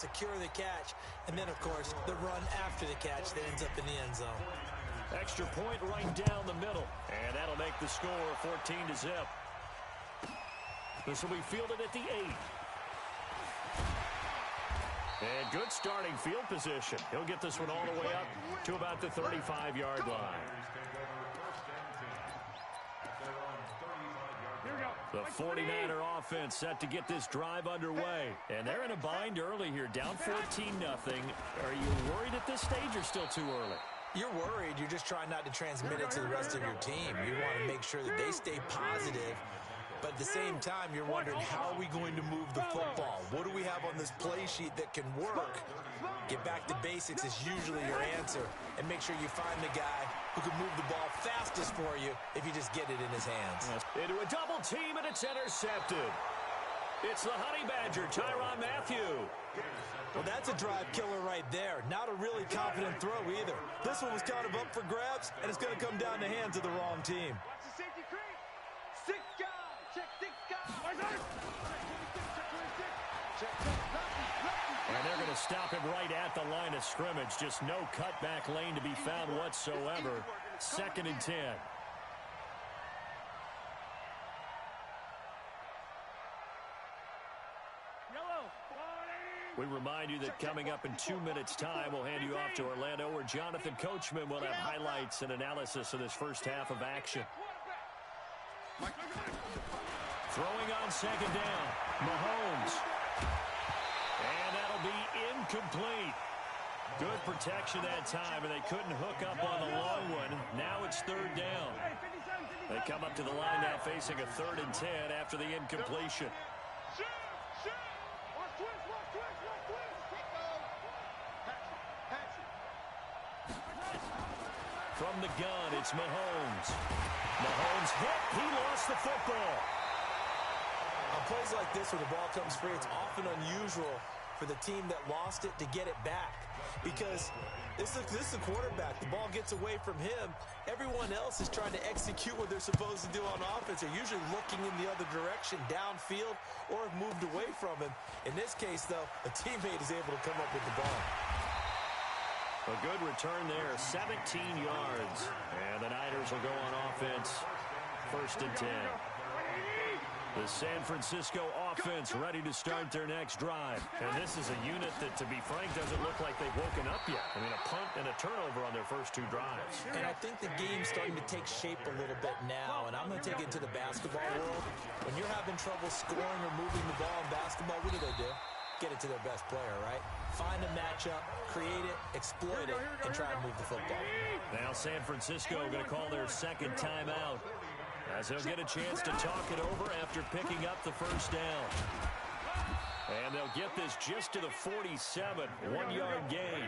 secure the catch, and then, of course, the run after the catch that ends up in the end zone. Extra point right down the middle, and that'll make the score 14-0. This will be fielded at the 8. And good starting field position. He'll get this one all the way up to about the 35-yard line. The 49er offense set to get this drive underway. And they're in a bind early here, down 14-0. Are you worried at this stage or still too early? You're worried. You're just trying not to transmit it to the rest of your team. You want to make sure that they stay positive. But at the same time, you're wondering, how are we going to move the football? What do we have on this play sheet that can work? Get back to basics is usually your answer. And make sure you find the guy who can move the ball fastest for you if you just get it in his hands. Into a double team, and it's intercepted. It's the Honey Badger, Tyrann Mathieu. Well, that's a drive killer right there. Not a really confident throw either. This one was kind of up for grabs, and it's going to come down the hands of the wrong team. And they're going to stop him right at the line of scrimmage. Just no cutback lane to be found whatsoever. 2nd and 10. We remind you that coming up in 2 minutes' time, we'll hand you off to Orlando, where Jonathan Coachman will have highlights and analysis of this first half of action. Throwing on 2nd down, Mahomes. And that'll be incomplete. Good protection that time, and they couldn't hook up on the long one. Now it's 3rd down. They come up to the line now facing a 3rd and 10 after the incompletion. From the gun, it's Mahomes. Mahomes hit. He lost the football. On plays like this where the ball comes free, it's often unusual for the team that lost it to get it back. Because this is the quarterback. The ball gets away from him. Everyone else is trying to execute what they're supposed to do on offense. They're usually looking in the other direction, downfield, or have moved away from him. In this case, though, a teammate is able to come up with the ball. A good return there, 17 yards. And the Niners will go on offense, 1st and 10. The San Francisco offense ready to start their next drive. And this is a unit that, to be frank, doesn't look like they've woken up yet. I mean, a punt and a turnover on their first 2 drives. And I think the game's starting to take shape a little bit now. And I'm going to take it to the basketball world. When you're having trouble scoring or moving the ball in basketball, what do? Get it to their best player, right? Find a matchup, create it, exploit it, and try and move the football. Now San Francisco going to call their 2nd timeout, as they'll get a chance to talk it over after picking up the 1st down. And they'll get this just to the 47, 1-yard gain.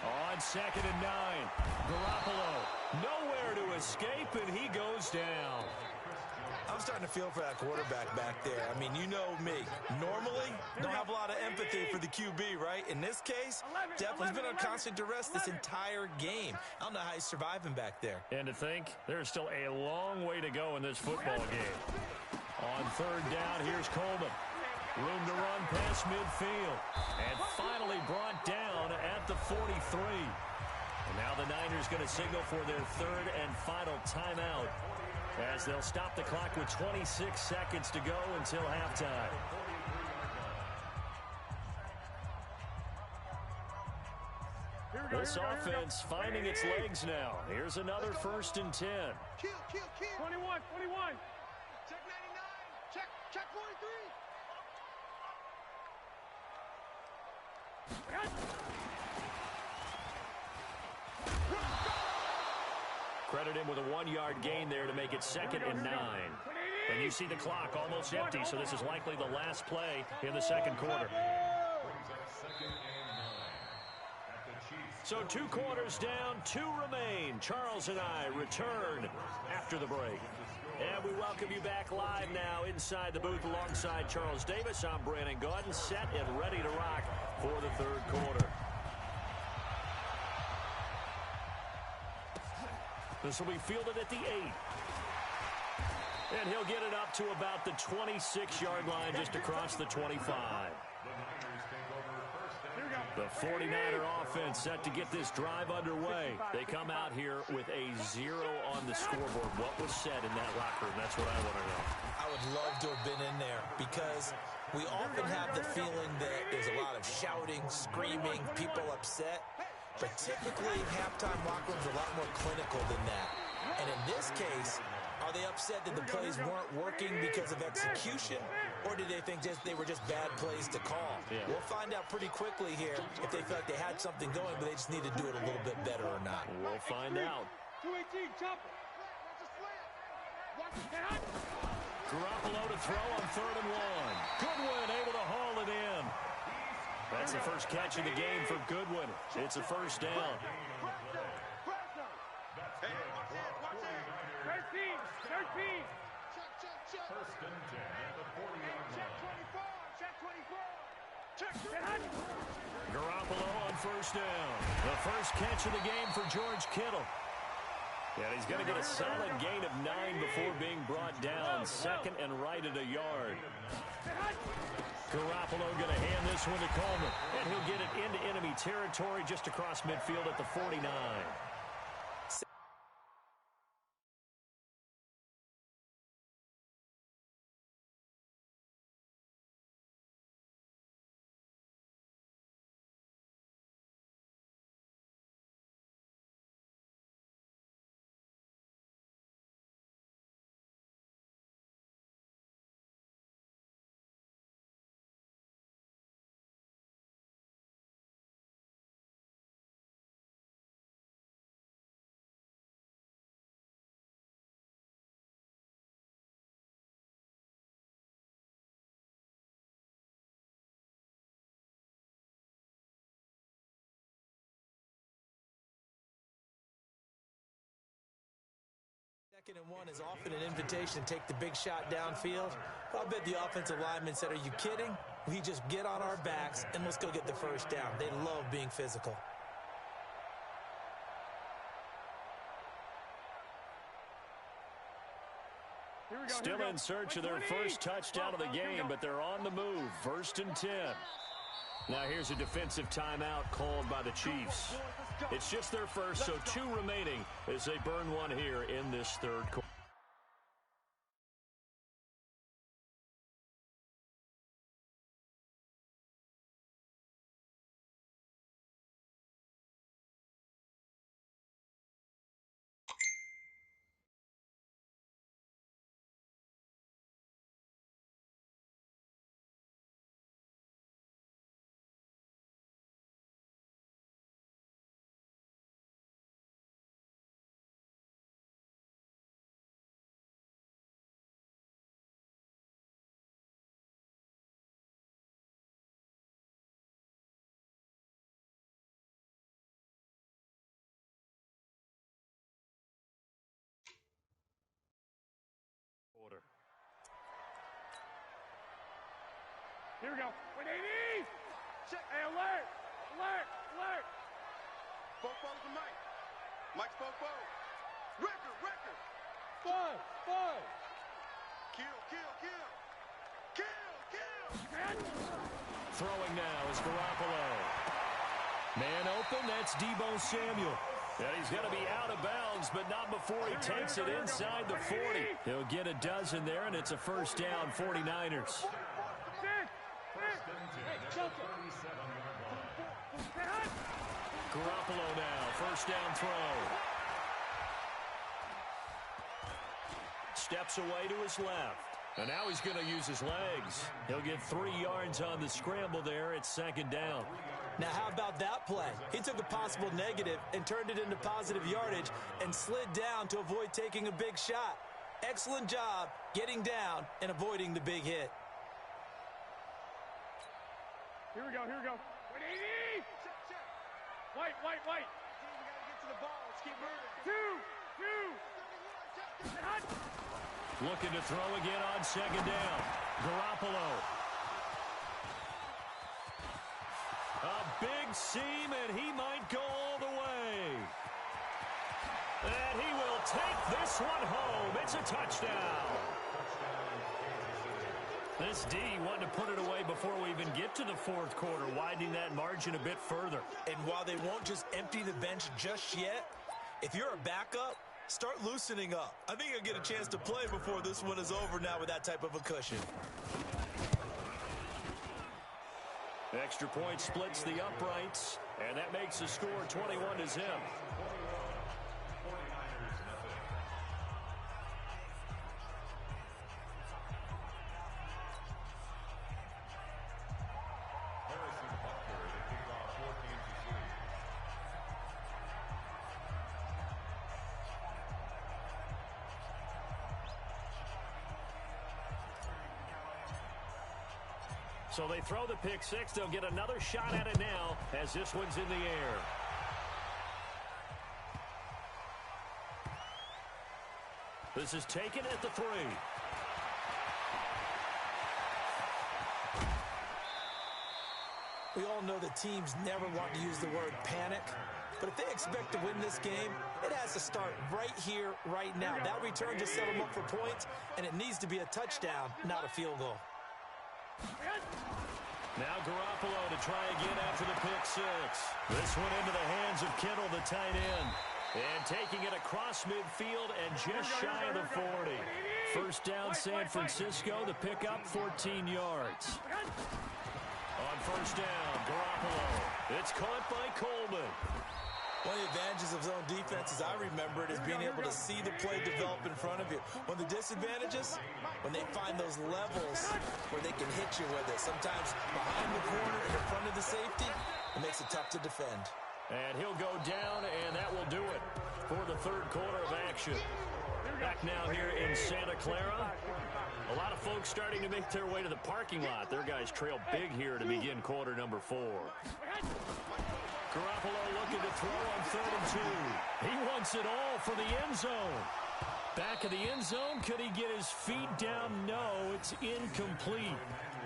On 2nd and 9, Garoppolo nowhere to escape, and he goes down. I'm starting to feel for that quarterback back there. I mean, you know me. Normally, don't have a lot of empathy for the QB, right? In this case, definitely been on constant duress this entire game. I don't know how he's surviving back there. And to think, there's still a long way to go in this football game. On 3rd down, here's Coleman. Room to run past midfield. And finally brought down at the 43. And now the Niners going to signal for their 3rd and final timeout, as they'll stop the clock with 26 seconds to go until halftime. This offense finding its legs now. Here's another 1st and 10. 21. Check 99. Check 43. Credit him with a 1-yard gain there to make it 2nd and 9. And you see the clock almost empty, so this is likely the last play in the 2nd quarter. So 2 quarters down, 2 remain. Charles and I return after the break. And we welcome you back live now inside the booth alongside Charles Davis. I'm Brandon Gaudin, set and ready to rock for the 3rd quarter. This will be fielded at the 8. And he'll get it up to about the 26-yard line, just across the 25. The 49er offense set to get this drive underway. They come out here with a 0 on the scoreboard. What was said in that locker room? That's what I want to know. I would love to have been in there because we often have the feeling that there's a lot of shouting, screaming, people upset. But typically, halftime locker rooms are a lot more clinical than that. And in this case, are they upset that the plays weren't working because of execution, or did they think they were just bad plays to call? Yeah. We'll find out pretty quickly here if they feel like they had something going, but they just need to do it a little bit better or not. We'll find out. 218, chop it. Garoppolo to throw on 3rd and 1. Goodwin able to haul it in. That's the first catch of the game for Goodwin. It's a first down. 13. Check. First and 10 at the 40-yard line. Check 24. Garoppolo on first down. The first catch of the game for George Kittle. And he's going to get a solid gain of 9 before being brought down. Second and right at a yard. Garoppolo going to hand this one to Coleman. And he'll get it into enemy territory just across midfield at the 49. Second and 1 is often an invitation to take the big shot downfield. I'll bet the offensive lineman said, are you kidding? We just get on our backs and let's go get the first down. They love being physical. Still in search of their first touchdown of the game, but they're on the move. 1st and 10. Now here's a defensive timeout called by the Chiefs. It's just their first, so 2 remaining as they burn one here in this 3rd quarter. Here we go. 180. Check. Hey, alert. Spoke to Mike. Mike spoke. Record. 5. Kill. Throwing now is Garoppolo. Man open, that's Deebo Samuel. And he's going to be out of bounds, but not before he takes it inside the 40. He'll get a dozen there, and it's a first down, 49ers. Garoppolo now, first down throw. Steps away to his left. And now he's going to use his legs. He'll get 3 yards on the scramble there. It's 2nd down. Now, how about that play? He took a possible negative and turned it into positive yardage and slid down to avoid taking a big shot. Excellent job getting down and avoiding the big hit. Here we go. 180. White. We got to get to the ball. Let's keep moving. 2. Looking to throw again on 2nd down. Garoppolo. A big seam, and he might go all the way. And he will take this one home. It's a touchdown. This D wanted to put it away before we even get to the fourth quarter, widening that margin a bit further. And while they won't just empty the bench just yet, if you're a backup, start loosening up. I think you'll get a chance to play before this one is over now with that type of a cushion. Extra point splits the uprights, and that makes the score 21-0. So they throw the pick six. They'll get another shot at it now as this one's in the air. This is taken at the 3. We all know that teams never want to use the word panic, but if they expect to win this game, it has to start right here, right now. That return just set them up for points, and it needs to be a touchdown, not a field goal. Now Garoppolo to try again after the pick six. This one into the hands of Kittle, the tight end. And taking it across midfield and just shy of the 40. First down, San Francisco. The pickup, 14 yards. On first down, Garoppolo. It's caught by Coleman. One of the advantages of zone defense, as I remember it, is being able to see the play develop in front of you. One of the disadvantages, when they find those levels where they can hit you with it. Sometimes behind the corner and in front of the safety, it makes it tough to defend. And he'll go down, and that will do it for the third quarter of action. Back now here in Santa Clara. A lot of folks starting to make their way to the parking lot. Their guys trail big here to begin quarter number 4. Garoppolo looking to throw on 3rd and 2. He wants it all for the end zone. Back of the end zone. Could he get his feet down? No, it's incomplete.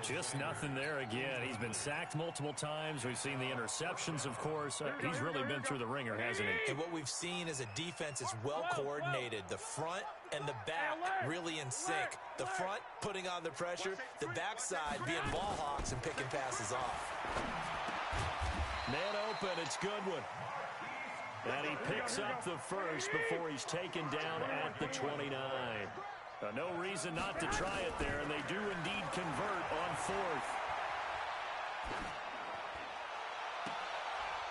Just nothing there again. He's been sacked multiple times. We've seen the interceptions, of course. He's really been through the ringer, hasn't he? And what we've seen is a defense is well coordinated. The front and the back really in sync. The front putting on the pressure. The backside being ball hawks and picking passes off. Man open, it's Goodwin. And he picks up the first before he's taken down at the 29. No reason not to try it there, and they do indeed convert on 4th.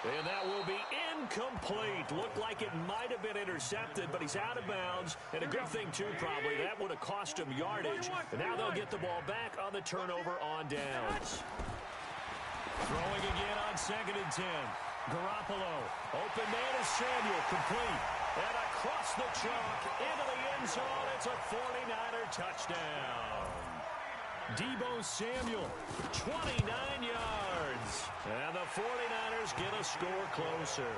And that will be incomplete. Looked like it might have been intercepted, but he's out of bounds. And a good thing, too, probably. That would have cost him yardage. And now they'll get the ball back on the turnover on downs. Throwing again on 2nd and 10. Garoppolo. Open man is Samuel. Complete. And across the chalk into the end zone. It's a 49er touchdown. Deebo Samuel, 29 yards. And the 49ers get a score closer.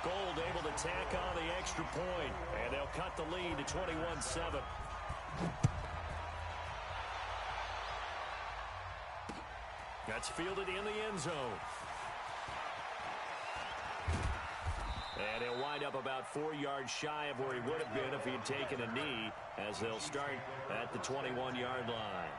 Gold able to tack on the extra point. And they'll cut the lead to 21-7. That's fielded in the end zone. And he'll wind up about 4 yards shy of where he would have been if he had taken a knee, as they'll start at the 21-yard line.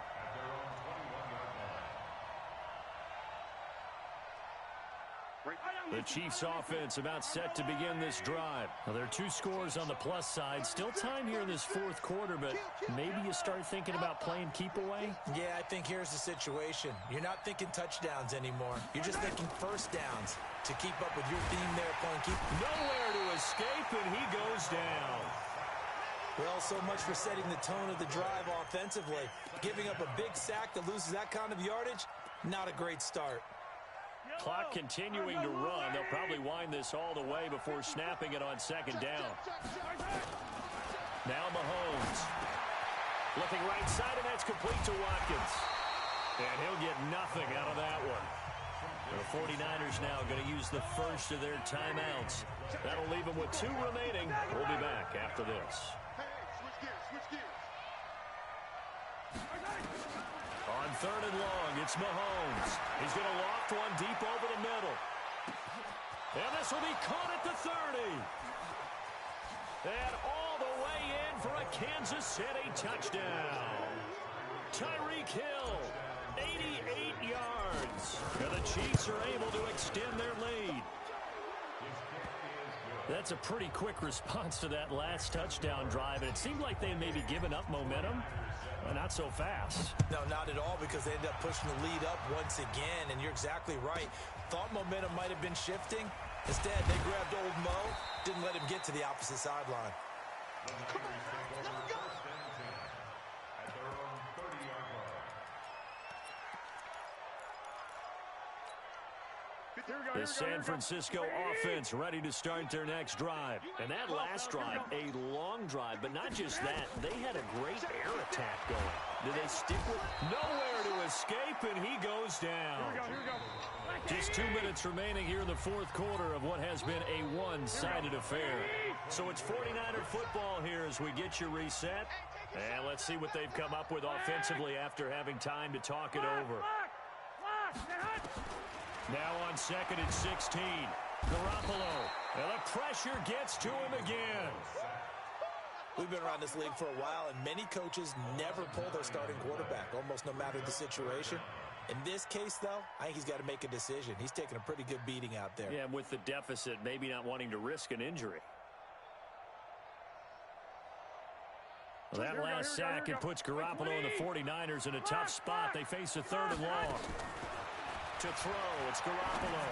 The Chiefs offense about set to begin this drive. Well, there are 2 scores on the plus side. Still time here in this 4th quarter, but maybe you start thinking about playing keep away? Yeah, I think here's the situation. You're not thinking touchdowns anymore. You're just thinking first downs to keep up with your theme there, playing keep. Nowhere to escape, and he goes down. Well, so much for setting the tone of the drive offensively. Giving up a big sack that loses that kind of yardage, not a great start. Clock continuing to run. They'll probably wind this all the way before snapping it on 2nd down. Now Mahomes. Looking right side, and that's complete to Watkins. And he'll get nothing out of that one. The 49ers now going to use the first of their timeouts. That'll leave them with 2 remaining. We'll be back after this. On 3rd and long, it's Mahomes. He's going to loft one deep over the middle. And this will be caught at the 30. And all the way in for a Kansas City touchdown. Tyreek Hill, 88 yards. And the Chiefs are able to extend their lead. That's a pretty quick response to that last touchdown drive. And it seemed like they may be giving up momentum. Not so fast. No, not at all, because they ended up pushing the lead up once again. And you're exactly right. Thought momentum might have been shifting. Instead, they grabbed old Mo, didn't let him get to the opposite sideline. The San Francisco offense ready to start their next drive. And that last drive, a long drive, but not just that. They had a great air attack going. Did they stick with nowhere to escape, and he goes down. Here we go. Just 2 minutes remaining here in the fourth quarter of what has been a one-sided affair. So it's 49er football here as we get you reset. And let's see what they've come up with offensively after having time to talk it over. Now on 2nd and 16. Garoppolo. And the pressure gets to him again. We've been around this league for a while, and many coaches never pull their starting quarterback, almost no matter the situation. In this case, though, I think he's got to make a decision. He's taking a pretty good beating out there. Yeah, with the deficit, maybe not wanting to risk an injury. Well, that last sack, it puts Garoppolo and the 49ers in a tough spot. They face a 3rd and long. To throw, it's Garoppolo.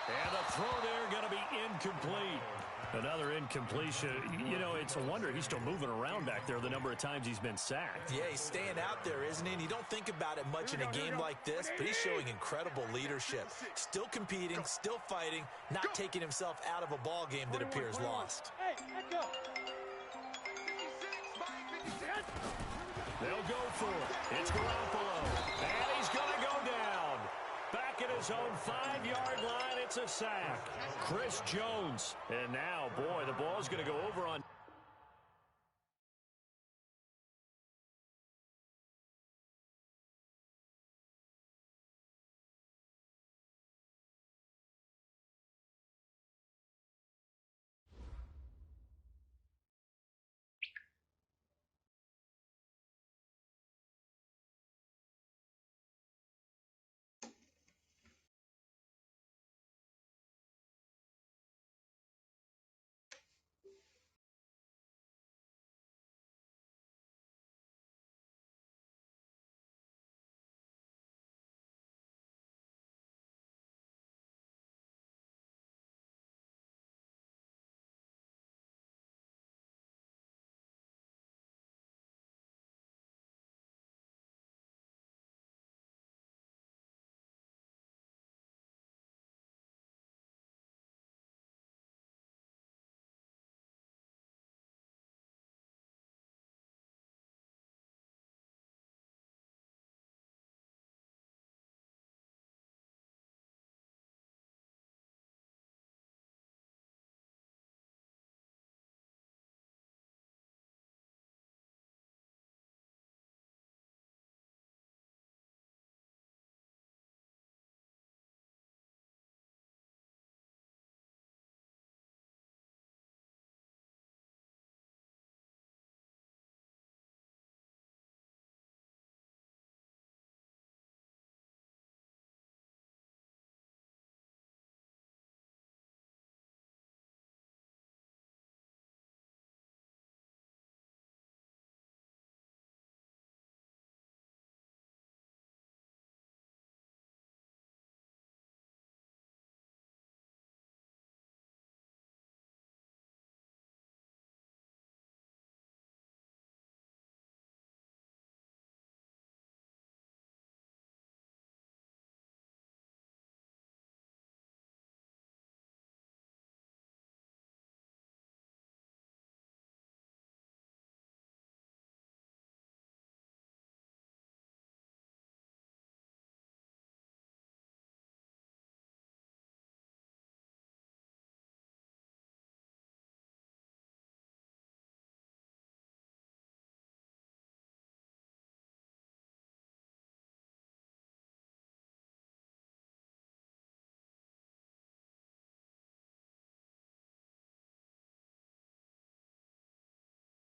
And the throw there going to be incomplete. Another incompletion. You know, it's a wonder he's still moving around back there the number of times he's been sacked. Yeah, he's staying out there, isn't he? And you don't think about it much in a game like this, but he's showing incredible leadership. Still competing, still fighting, not taking himself out of a ball game that appears lost. They'll go for it. It's Garoppolo. And he's going to go down. Back at his own 5-yard line, it's a sack. Chris Jones. And now, boy, the ball's going to go over on